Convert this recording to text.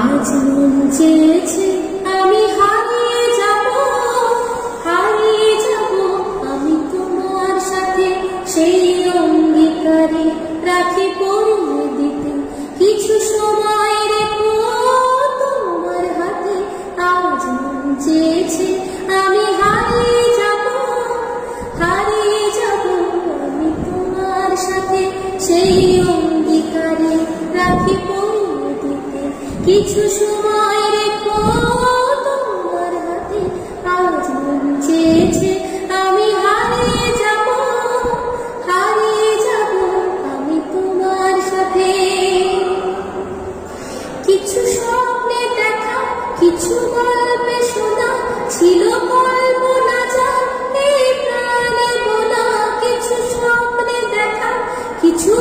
আজ মন চেয়েছে আমি হারিয়ে যাব, হারিয়ে যাব আমি তোমার সাথে। সেই অঙ্গীকারে রাখি পরিয়ে দিতে কিছু সময় রেখো তোমার হাতে। আজ মন চেয়েছে আমি হারিয়ে যাব, হারিয়ে যাব আমি তোমার সাথে। সেই অঙ্গীকারে রাখি পরিয়ে দিতে কিছু সময় রেখো তোমার হাতে। আজ মন চেয়েছে আমি হারিয়ে যাব, হারিয়ে যাব আমি তোমার সাথে। কিছু স্বপ্নে দেখা, কিছু গল্পে শোনা, ছিল কল্পনা যা এই প্রাণে বোনা। কিছু স্বপ্নে দেখা, কিছু